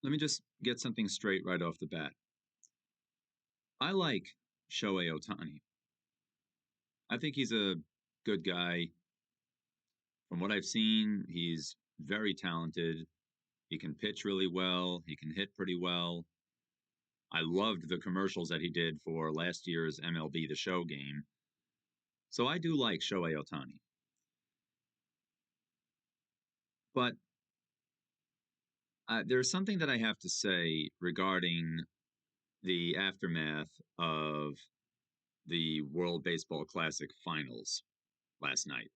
Let me just get something straight right off the bat. I like Shohei Ohtani. I think he's a good guy. From what I've seen, he's very talented. He can pitch really well. He can hit pretty well. I loved the commercials that he did for last year's MLB The Show game. So I do like Shohei Ohtani. But there's something that I have to say regarding the aftermath of the World Baseball Classic finals last night.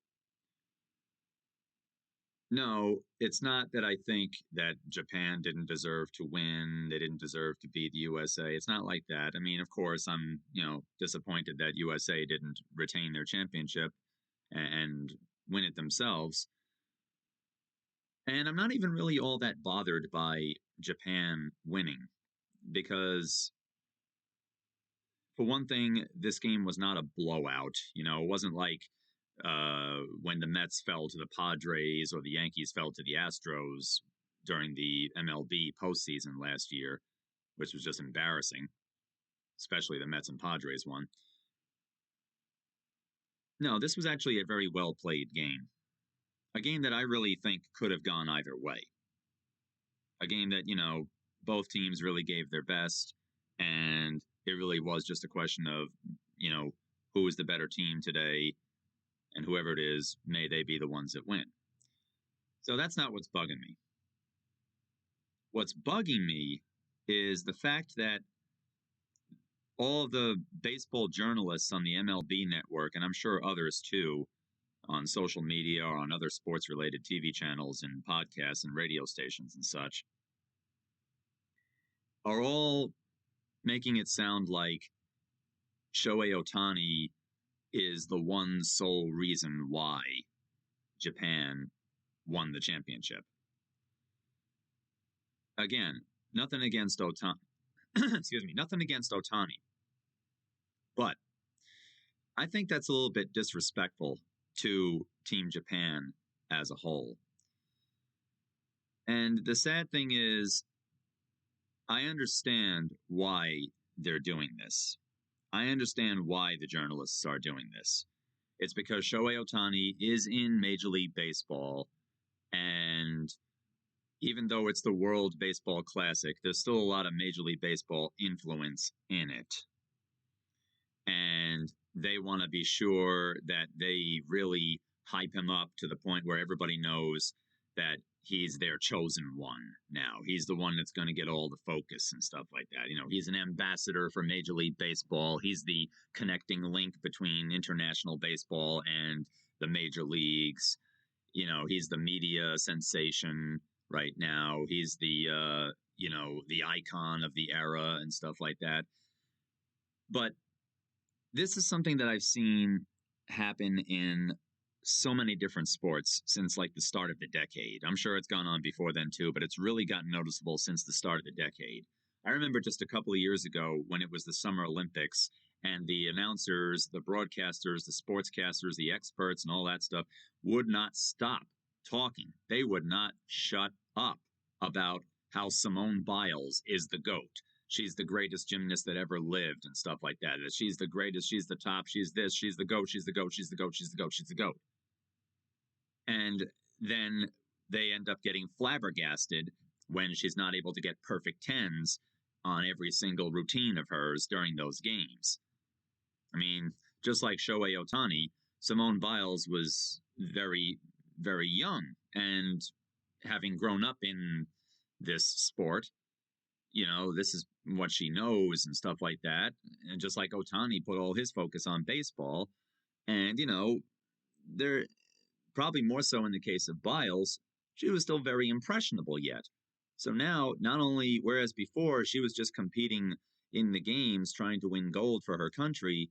No, it's not that I think that Japan didn't deserve to win. They didn't deserve to beat the USA. It's not like that. I mean, of course, I'm, disappointed that USA didn't retain their championship and win it themselves. And I'm not even really all that bothered by Japan winning because, for one thing, this game was not a blowout. It wasn't like when the Mets fell to the Padres or the Yankees fell to the Astros during the MLB postseason last year, which was just embarrassing, especially the Mets and Padres one. No, this was actually a very well played game. A game that I really think could have gone either way. A game that, both teams really gave their best, and it really was just a question of, who is the better team today, and whoever it is, may they be the ones that win. So that's not what's bugging me. What's bugging me is the fact that all the baseball journalists on the MLB network, and I'm sure others too, on social media or on other sports-related TV channels and podcasts and radio stations and such, are all making it sound like Shohei Ohtani is the one sole reason why Japan won the championship. Again, nothing against Ohtani. Excuse me, nothing against Ohtani. But I think that's a little bit disrespectful to Team Japan as a whole. And the sad thing is, I understand why they're doing this. I understand why the journalists are doing this. It's because Shohei Ohtani is in Major League Baseball, and even though it's the World Baseball Classic, there's still a lot of Major League Baseball influence in it. And they want to be sure that they really hype him up to the point where everybody knows that he's their chosen one now. He's the one that's going to get all the focus and stuff like that. He's an ambassador for Major League Baseball. He's the connecting link between international baseball and the major leagues. He's the media sensation right now. He's the, the icon of the era and stuff like that. But this is something that I've seen happen in so many different sports since like the start of the decade. I'm sure it's gone on before then too, but it's really gotten noticeable since the start of the decade. I remember just a couple of years ago when it was the Summer Olympics and the announcers, the broadcasters, the sportscasters, the experts and all that stuff would not stop talking. They would not shut up about how Simone Biles is the GOAT. She's the greatest gymnast that ever lived and stuff like that. That she's the greatest, she's the top, she's this, she's the GOAT, she's the GOAT, she's the GOAT, she's the GOAT, she's the GOAT. And then they end up getting flabbergasted when she's not able to get perfect tens on every single routine of hers during those games. I mean, just like Shohei Ohtani, Simone Biles was very, very young. And having grown up in this sport, this is what she knows and stuff like that. And just like Ohtani put all his focus on baseball. And, they're probably more so in the case of Biles, she was still very impressionable yet. So now, not only, whereas before she was just competing in the games, trying to win gold for her country,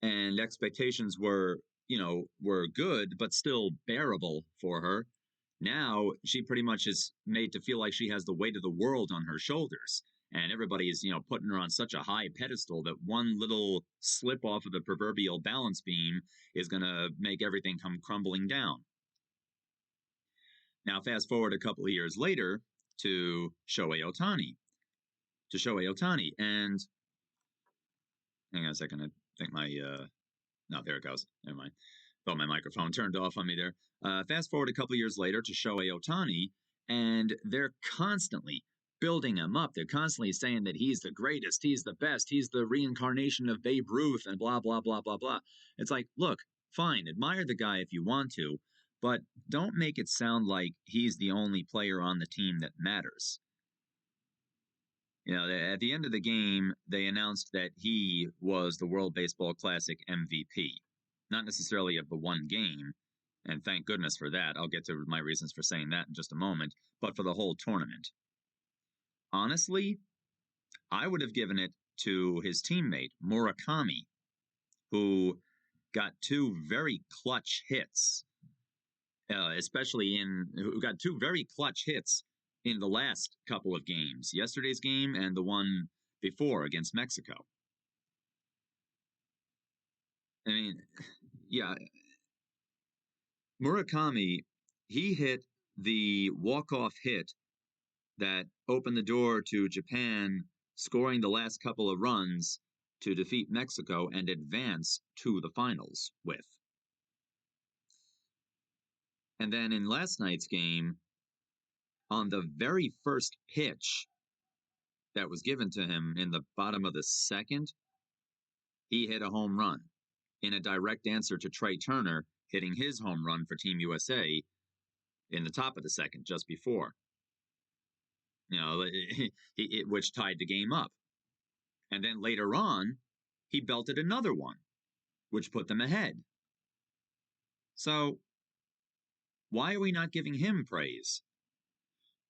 and expectations were good, but still bearable for her. Now she pretty much is made to feel like she has the weight of the world on her shoulders. And everybody is, putting her on such a high pedestal that one little slip off of the proverbial balance beam is going to make everything come crumbling down. Now, fast forward a couple of years later, to Shohei Ohtani. And hang on a second. I think my no, there it goes. Never mind. Thought my microphone turned off on me there. Fast forward a couple years later to Shohei Ohtani, and they're constantly building him up. They're constantly saying that he's the greatest, he's the best, he's the reincarnation of Babe Ruth, and blah, blah, blah, blah, blah. It's like, look, fine, admire the guy if you want to, but don't make it sound like he's the only player on the team that matters. You know, at the end of the game, they announced that he was the World Baseball Classic MVP. Not necessarily of the one game, and thank goodness for that. I'll get to my reasons for saying that in just a moment, but for the whole tournament. Honestly, I would have given it to his teammate, Murakami, who got two very clutch hits, who got two very clutch hits in the last couple of games, yesterday's game and the one before against Mexico. I mean, yeah, Murakami, he hit the walk-off hit that opened the door to Japan scoring the last couple of runs to defeat Mexico and advance to the finals with. And then in last night's game, on the very first pitch that was given to him in the bottom of the second, he hit a home run in a direct answer to Trey Turner hitting his home run for Team USA in the top of the second just before. You know, which tied the game up. And then later on, he belted another one, which put them ahead. So, why are we not giving him praise?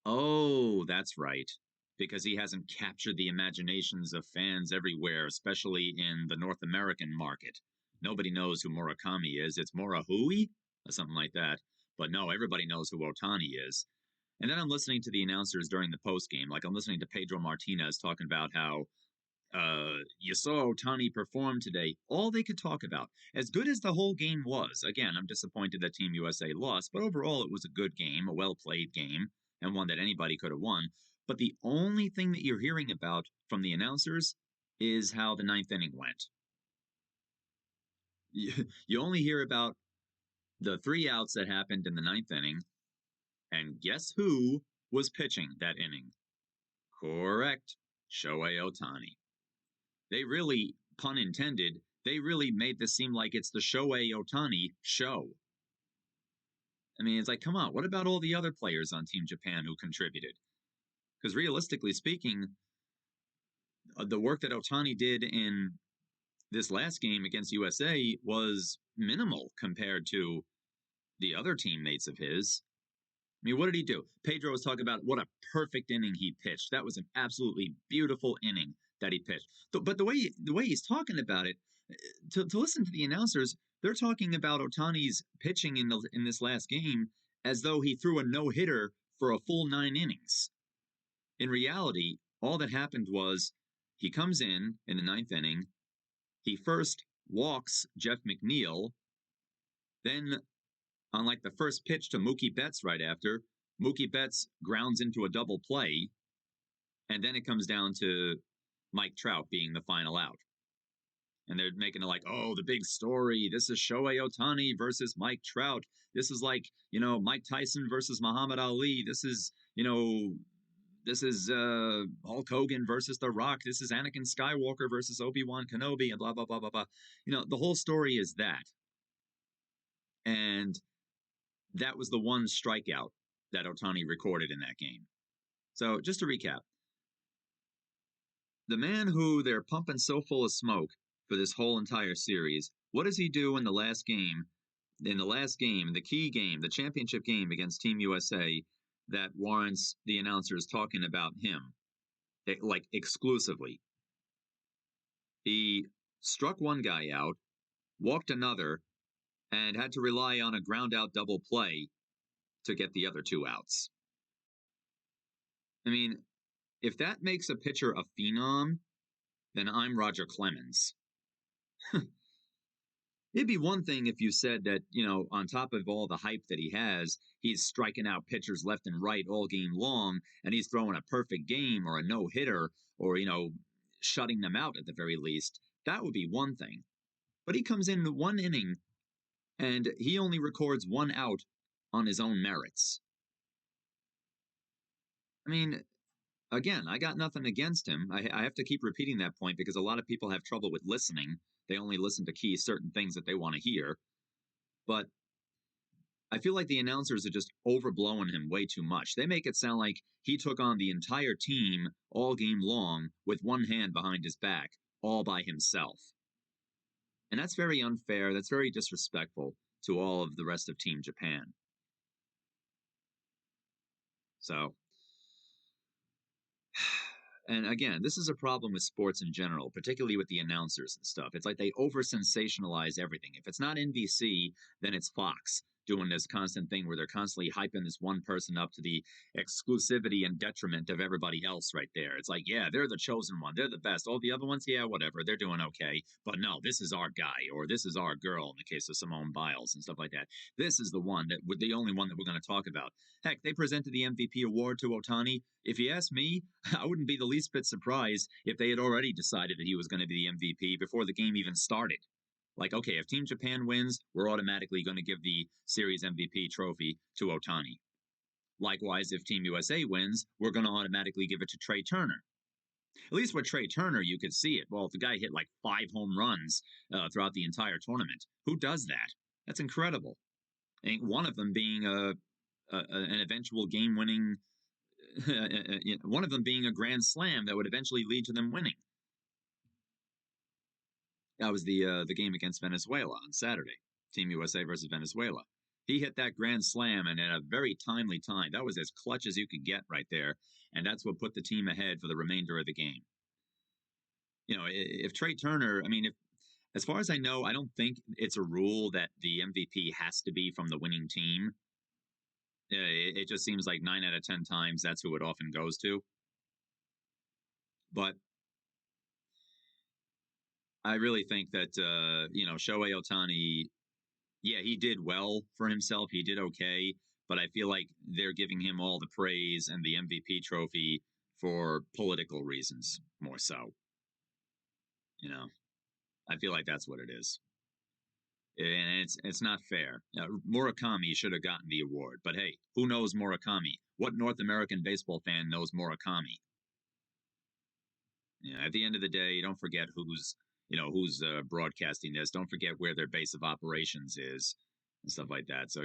Oh, that's right. Because he hasn't captured the imaginations of fans everywhere, especially in the North American market. Nobody knows who Murakami is. It's Murahui or something like that. But no, everybody knows who Ohtani is. And then I'm listening to the announcers during the postgame. Like I'm listening to Pedro Martinez talking about how you saw Ohtani perform today. All they could talk about, as good as the whole game was, again, I'm disappointed that Team USA lost, but overall it was a good game, a well-played game, and one that anybody could have won. But the only thing that you're hearing about from the announcers is how the ninth inning went. You only hear about the 3 outs that happened in the ninth inning, and guess who was pitching that inning? Correct, Shohei Ohtani. They really, pun intended, they really made this seem like it's the Shohei Ohtani show. I mean, it's like, come on, what about all the other players on Team Japan who contributed? Because realistically speaking, the work that Ohtani did in this last game against USA was minimal compared to the other teammates of his. I mean, what did he do? Pedro was talking about what a perfect inning he pitched. That was an absolutely beautiful inning that he pitched. But the way he's talking about it, to listen to the announcers, they're talking about Ohtani's pitching in this last game as though he threw a no-hitter for a full 9 innings. In reality, all that happened was he comes in the ninth inning, he first walks Jeff McNeil, then on like the first pitch to Mookie Betts right after, Mookie Betts grounds into a double play, and then it comes down to Mike Trout being the final out. And they're making it like, oh, the big story. This is Shohei Ohtani versus Mike Trout. This is like, Mike Tyson versus Muhammad Ali. This is, Hulk Hogan versus The Rock. This is Anakin Skywalker versus Obi-Wan Kenobi and blah, blah, blah, blah, blah. The whole story is that. And that was the one strikeout that Ohtani recorded in that game. So just to recap, the man who they're pumping so full of smoke for this whole entire series, what does he do in the last game? In the last game, the key game, the championship game against Team USA, that warrants the announcers talking about him, like exclusively. He struck one guy out, walked another, and had to rely on a ground out double play to get the other 2 outs. I mean, if that makes a pitcher a phenom, then I'm Roger Clemens. It'd be one thing if you said that, on top of all the hype that he has, he's striking out pitchers left and right all game long, and he's throwing a perfect game or a no hitter or, shutting them out at the very least. That would be one thing. But he comes in one inning and he only records one out on his own merits. I mean, again, I got nothing against him. I have to keep repeating that point because a lot of people have trouble with listening. They only listen to key certain things that they want to hear. But I feel like the announcers are just overblowing him way too much. They make it sound like he took on the entire team all game long with one hand behind his back, all by himself. And that's very unfair. That's very disrespectful to all of the rest of Team Japan. So, and again, this is a problem with sports in general, particularly with the announcers and stuff. It's like they over sensationalize everything. If it's not NBC, then it's Fox doing this constant thing where they're constantly hyping this one person up to the exclusivity and detriment of everybody else right there. It's like, yeah, they're the chosen one. They're the best. All the other ones, yeah, whatever. They're doing okay. But no, this is our guy or this is our girl in the case of Simone Biles and stuff like that. This is the one that the only one that we're going to talk about. Heck, they presented the MVP award to Ohtani. If you ask me, I wouldn't be the least bit surprised if they had already decided that he was going to be the MVP before the game even started. Like, okay, if Team Japan wins, we're automatically going to give the series MVP trophy to Ohtani. Likewise, if Team USA wins, we're going to automatically give it to Trey Turner. At least with Trey Turner, you could see it. Well, the guy hit like 5 home runs throughout the entire tournament. Who does that? That's incredible. And one of them being an eventual game-winning, one of them being a grand slam that would eventually lead to them winning. That was the game against Venezuela on Saturday. Team USA versus Venezuela. He hit that grand slam and at a very timely time. That was as clutch as you could get right there. And that's what put the team ahead for the remainder of the game. If Trey Turner, as far as I know, I don't think it's a rule that the MVP has to be from the winning team. It just seems like 9 out of 10 times that's who it often goes to. But I really think that, Shohei Ohtani, yeah, he did well for himself. He did okay. But I feel like they're giving him all the praise and the MVP trophy for political reasons more so. I feel like that's what it is. And it's not fair. Murakami should have gotten the award. But hey, who knows Murakami? What North American baseball fan knows Murakami? At the end of the day, don't forget who's broadcasting this. Don't forget where their base of operations is and stuff like that. So,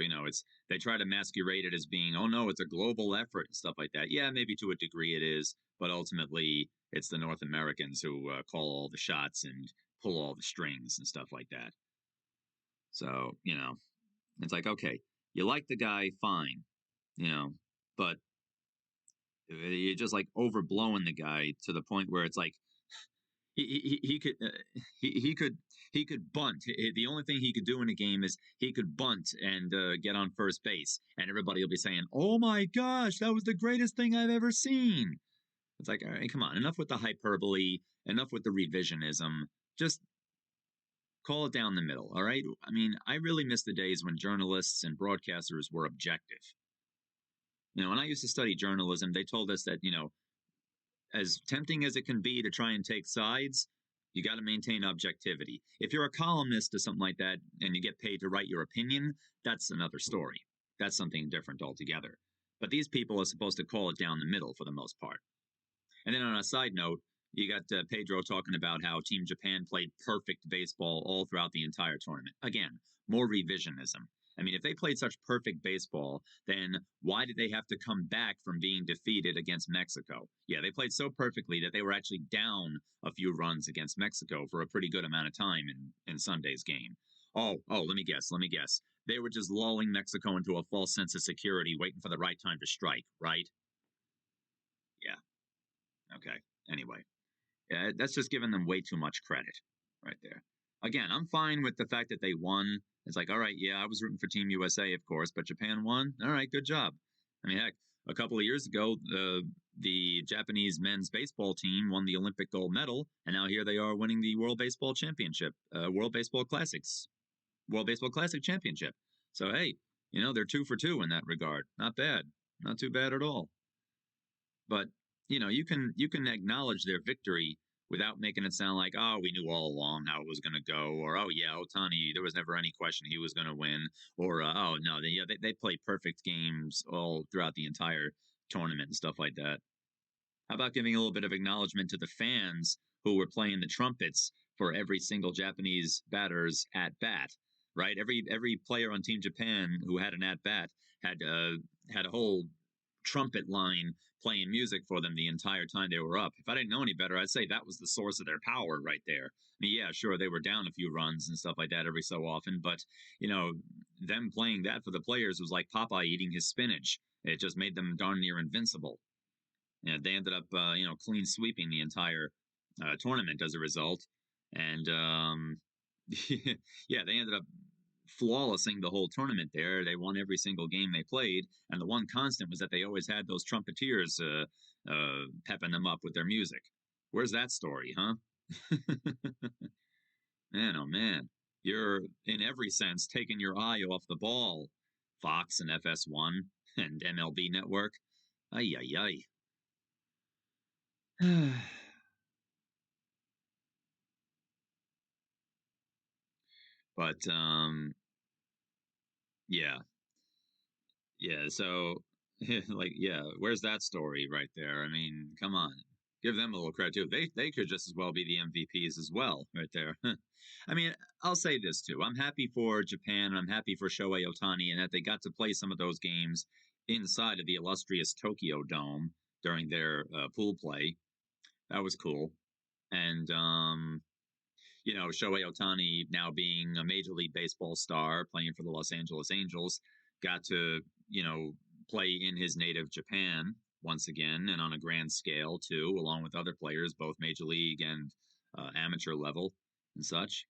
they try to masquerade it as being, oh no, it's a global effort and stuff like that. Yeah, maybe to a degree it is, but ultimately it's the North Americans who call all the shots and pull all the strings and stuff like that. So, it's like, okay, you like the guy, fine, but you're just like overblowing the guy to the point where it's like, he could bunt. The only thing he could do in a game is he could bunt and get on first base, and everybody will be saying, "Oh my gosh, that was the greatest thing I've ever seen." It's like, all right, come on, enough with the hyperbole, enough with the revisionism. Just call it down the middle, all right? I really miss the days when journalists and broadcasters were objective. When I used to study journalism, they told us that as tempting as it can be to try and take sides, you got to maintain objectivity. If you're a columnist or something like that and you get paid to write your opinion, that's another story. That's something different altogether. But these people are supposed to call it down the middle for the most part. And then on a side note, you got Pedro talking about how Team Japan played perfect baseball all throughout the entire tournament. Again, more revisionism. If they played such perfect baseball, then why did they have to come back from being defeated against Mexico? Yeah, they played so perfectly that they were actually down a few runs against Mexico for a pretty good amount of time in Sunday's game. Oh, let me guess. They were just lulling Mexico into a false sense of security, waiting for the right time to strike, right? Yeah. Okay. Anyway, yeah, that's just giving them way too much credit right there. Again, I'm fine with the fact that they won. It's like, all right, yeah, I was rooting for Team USA, of course, but Japan won. All right, good job. Heck, a couple of years ago, the Japanese men's baseball team won the Olympic gold medal, and now here they are winning the World Baseball Championship, World Baseball Classics. World Baseball Classic championship. So hey, they're 2 for 2 in that regard. Not bad, not too bad at all. But you can acknowledge their victory without making it sound like, oh, we knew all along how it was going to go, or oh yeah, Ohtani, there was never any question he was going to win, or oh no, they play perfect games all throughout the entire tournament and stuff like that. How about giving a little bit of acknowledgement to the fans who were playing the trumpets for every single Japanese batter's at bat? Right, every player on Team Japan who had an at bat had a whole trumpet line playing music for them the entire time they were up. If I didn't know any better, I'd say that was the source of their power right there. I mean, yeah, sure, they were down a few runs and stuff like that every so often, but them playing that for the players was like Popeye eating his spinach. It just made them darn near invincible. And they ended up, clean sweeping the entire tournament as a result. And yeah, they ended up flawlessing the whole tournament there. They won every single game they played, and the one constant was that they always had those trumpeters pepping them up with their music. Where's that story, huh? Man, oh man, you're in every sense taking your eye off the ball, Fox and FS1 and MLB Network. Ay ay ay. But yeah, yeah. So like, yeah, where's that story right there? I mean, come on, give them a little credit too. They could just as well be the MVPs as well, right there. I mean, I'll say this too. I'm happy for Japan. I'm happy for Shohei Ohtani, and that they got to play some of those games inside of the illustrious Tokyo Dome during their pool play. That was cool. And Shohei Ohtani, now being a Major League Baseball star, playing for the Los Angeles Angels, got to, play in his native Japan once again and on a grand scale, too, along with other players, both Major League and amateur level and such.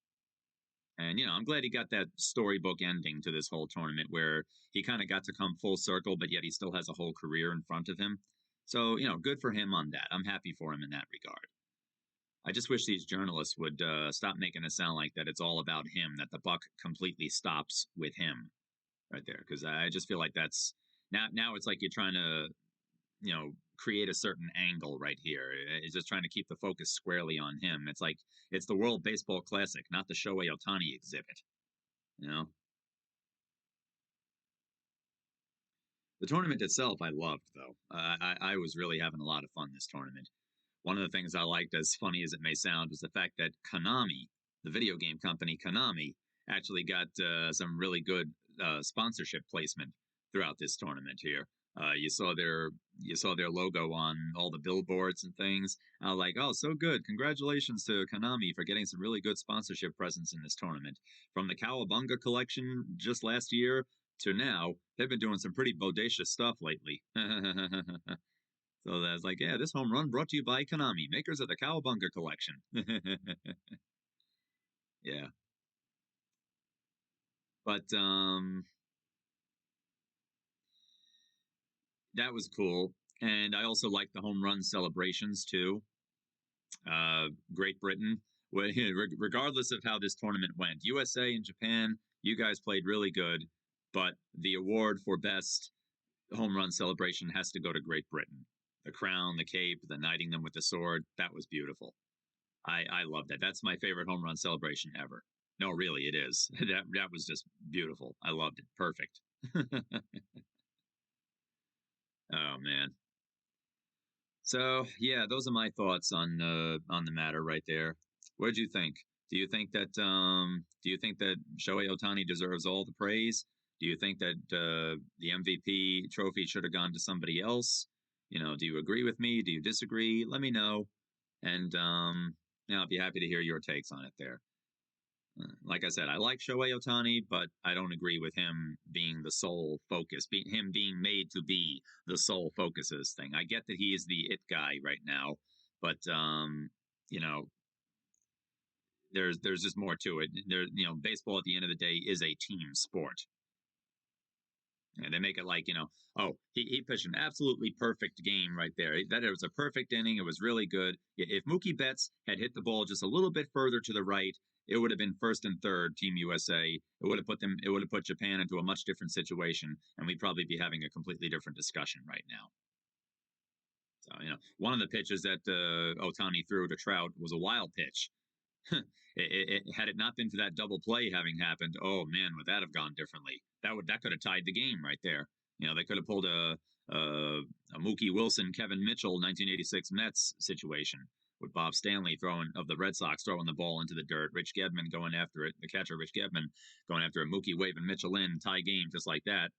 And, I'm glad he got that storybook ending to this whole tournament where he kind of got to come full circle, but yet he still has a whole career in front of him. So, good for him on that. I'm happy for him in that regard. I just wish these journalists would stop making it sound like that it's all about him, that the buck completely stops with him right there. Because I just feel like that's now it's like you're trying to, create a certain angle right here. It's just trying to keep the focus squarely on him. It's like it's the World Baseball Classic, not the Shohei Ohtani exhibit. You know, the tournament itself I loved though. I was really having a lot of fun this tournament. One of the things I liked, as funny as it may sound, was the fact that Konami, the video game company Konami, actually got some really good sponsorship placement throughout this tournament here. You saw their logo on all the billboards and things. I was like, oh, so good! Congratulations to Konami for getting some really good sponsorship presence in this tournament. From the Cowabunga collection just last year to now, they've been doing some pretty bodacious stuff lately. So that's like, yeah, this home run brought to you by Konami, makers of the Cowabunga collection. Yeah, but that was cool, and I also like the home run celebrations too. Great Britain, regardless of how this tournament went, USA and Japan, you guys played really good, but the award for best home run celebration has to go to Great Britain. The crown, the cape, the knighting them with the sword, that was beautiful. I love that. That's my favorite home run celebration ever. No, really, it is. That was just beautiful. I loved it. Perfect. Oh man. So yeah, those are my thoughts on the matter right there. What did you think? Do you think that Shohei Ohtani deserves all the praise? Do you think that the MVP trophy should have gone to somebody else? Do you agree with me? Do you disagree? Let me know, and I'll be happy to hear your takes on it there. Like I said, I like Shohei Ohtani, but I don't agree with him being the sole focus, him being made to be the sole focuses thing. I get that he is the it guy right now, but you know, there's just more to it. Baseball at the end of the day is a team sport. And they make it like, oh, he pitched an absolutely perfect game right there. That it was a perfect inning. It was really good. If Mookie Betts had hit the ball just a little bit further to the right, it would have been first and third, Team USA. It would have put them. It would have put Japan into a much different situation, and we'd probably be having a completely different discussion right now. So one of the pitches that Ohtani threw to Trout was a wild pitch. Had it not been for that double play having happened, oh man, would that have gone differently? That could have tied the game right there. They could have pulled a Mookie Wilson, Kevin Mitchell, 1986 Mets situation with Bob Stanley of the Red Sox throwing the ball into the dirt, Rich Gedman going after it, the catcher Rich Gedman going after it, Mookie waving Mitchell in, tie game just like that,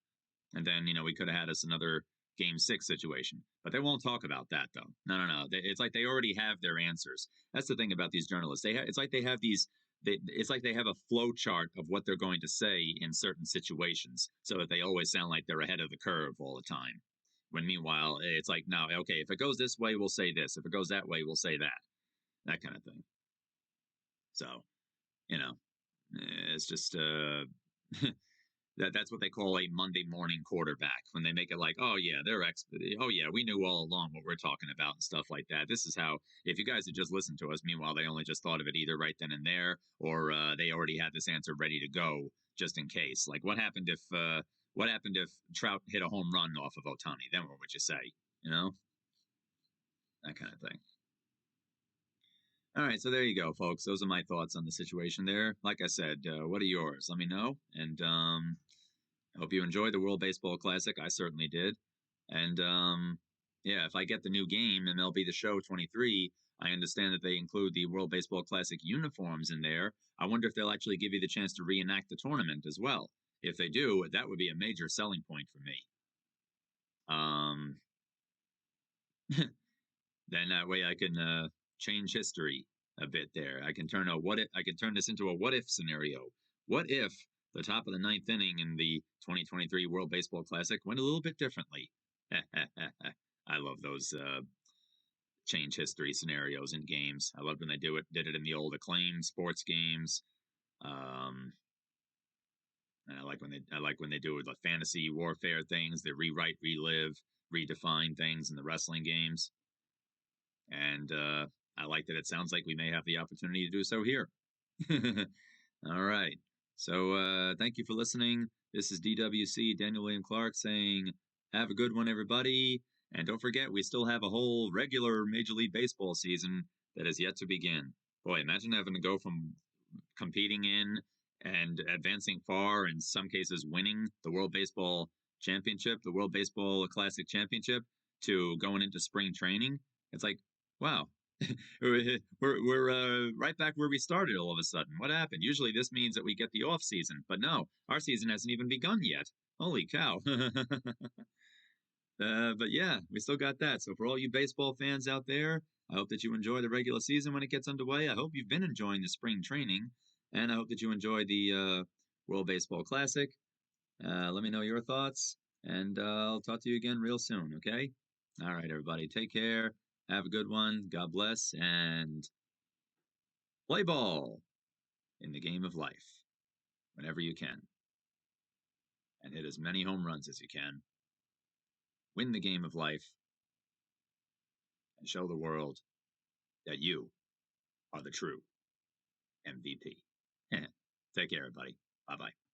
and then we could have had us another Game 6 situation. But they won't talk about that, though. No. It's like they already have their answers. That's the thing about these journalists. It's like they have these. It's like they have a flow chart of what they're going to say in certain situations, so that they always sound like they're ahead of the curve all the time. When meanwhile, it's like, no, okay, if it goes this way, we'll say this. If it goes that way, we'll say that. That kind of thing. So, it's just that's what they call a Monday morning quarterback, when they make it like, oh yeah, oh yeah, we knew all along what we're talking about and stuff like that. This is how, if you guys had just listened to us, meanwhile they only just thought of it either right then and there, or they already had this answer ready to go just in case. Like, what happened if Trout hit a home run off of Ohtani? Then what would you say? That kind of thing. All right, so there you go, folks. Those are my thoughts on the situation there. Like I said, what are yours? Let me know. And I hope you enjoyed the World Baseball Classic. I certainly did. And yeah, if I get the new game, MLB The Show 23, I understand that they include the World Baseball Classic uniforms in there. I wonder if they'll actually give you the chance to reenact the tournament as well. If they do, that would be a major selling point for me. Then that way I can change history a bit there. I can turn this into a what if scenario. What if the top of the ninth inning in the 2023 World Baseball Classic went a little bit differently? I love those change history scenarios in games. I loved when they did it in the old Acclaim sports games. And I like when they do it with fantasy warfare things. They rewrite, relive, redefine things in the wrestling games. And I like that it sounds like we may have the opportunity to do so here. All right. So thank you for listening. This is DWC, Daniel William Clark, saying have a good one, everybody. And don't forget, we still have a whole regular Major League Baseball season that is yet to begin. Boy, imagine having to go from competing in and advancing far, in some cases winning the World Baseball Championship, the World Baseball Classic Championship, to going into spring training. It's like, wow, we're right back where we started all of a sudden. What happened? Usually this means that we get the off season, but no, our season hasn't even begun yet. Holy cow. But yeah, we still got that. So for all you baseball fans out there, I hope that you enjoy the regular season when it gets underway. I hope you've been enjoying the spring training, and I hope that you enjoy the World Baseball Classic. Let me know your thoughts, and I'll talk to you again real soon, okay? All right, everybody, take care. Have a good one. God bless, and play ball in the game of life whenever you can. And hit as many home runs as you can. Win the game of life and show the world that you are the true MVP. Take care, everybody. Bye-bye.